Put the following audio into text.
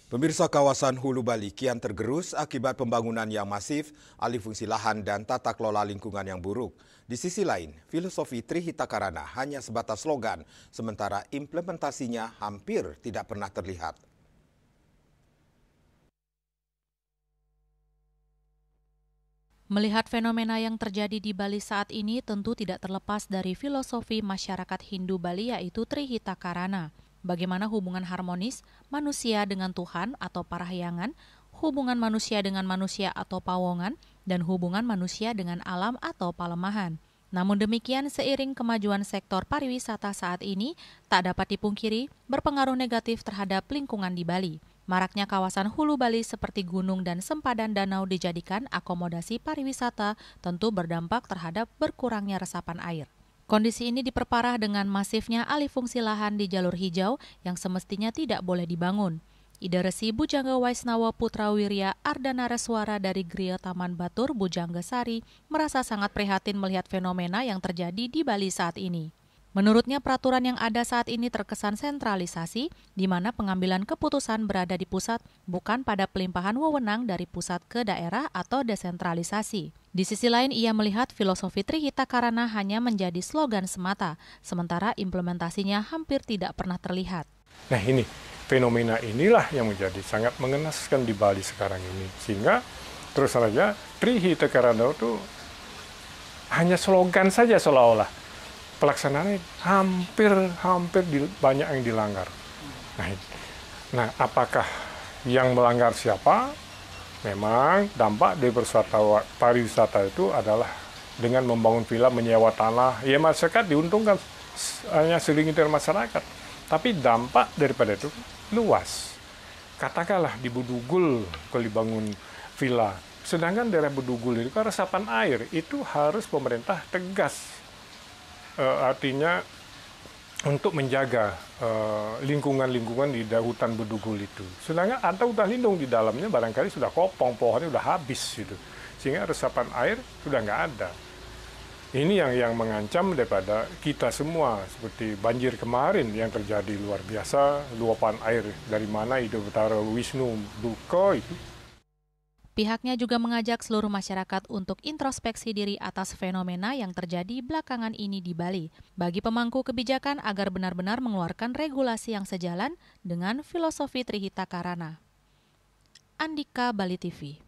Pemirsa, kawasan Hulu Bali kian tergerus akibat pembangunan yang masif, alih fungsi lahan dan tata kelola lingkungan yang buruk. Di sisi lain, filosofi Trihita Karana hanya sebatas slogan, sementara implementasinya hampir tidak pernah terlihat. Melihat fenomena yang terjadi di Bali saat ini tentu tidak terlepas dari filosofi masyarakat Hindu Bali yaitu Trihita Karana. Bagaimana hubungan harmonis manusia dengan Tuhan atau parahyangan, hubungan manusia dengan manusia atau pawongan, dan hubungan manusia dengan alam atau palemahan. Namun demikian, seiring kemajuan sektor pariwisata saat ini, tak dapat dipungkiri berpengaruh negatif terhadap lingkungan di Bali. Maraknya kawasan Hulu Bali seperti gunung dan sempadan danau dijadikan akomodasi pariwisata tentu berdampak terhadap berkurangnya resapan air. Kondisi ini diperparah dengan masifnya alih fungsi lahan di jalur hijau yang semestinya tidak boleh dibangun. Ida Resi Bujangga Waisnawa Putra Wirya Ardanareswara dari Griya Taman Batur Bujangga Sari merasa sangat prihatin melihat fenomena yang terjadi di Bali saat ini. Menurutnya peraturan yang ada saat ini terkesan sentralisasi, di mana pengambilan keputusan berada di pusat, bukan pada pelimpahan wewenang dari pusat ke daerah atau desentralisasi. Di sisi lain, ia melihat filosofi Trihita Karana hanya menjadi slogan semata, sementara implementasinya hampir tidak pernah terlihat. Nah ini, fenomena inilah yang menjadi sangat mengenaskan di Bali sekarang ini. Sehingga terus saja Trihita Karana itu hanya slogan saja seolah-olah. Pelaksanaannya hampir banyak yang dilanggar. Nah, apakah yang melanggar siapa? Memang dampak dari pariwisata itu adalah dengan membangun villa, menyewa tanah. Ya masyarakat diuntungkan hanya segelintir masyarakat. Tapi dampak daripada itu luas. Katakanlah di Bedugul kalau dibangun villa. Sedangkan daerah Bedugul itu kan resapan air. Itu harus pemerintah tegas. Artinya untuk menjaga lingkungan-lingkungan di hutan Bedugul itu. Sedangkan ada hutan lindung di dalamnya barangkali sudah kopong, pohonnya sudah habis gitu. Sehingga resapan air sudah nggak ada. Ini yang mengancam daripada kita semua, seperti banjir kemarin yang terjadi luar biasa, luapan air dari mana Ida Betara Wisnu Duko itu. Pihaknya juga mengajak seluruh masyarakat untuk introspeksi diri atas fenomena yang terjadi belakangan ini di Bali, bagi pemangku kebijakan agar benar-benar mengeluarkan regulasi yang sejalan dengan filosofi Trihita Karana. Andika, Bali TV.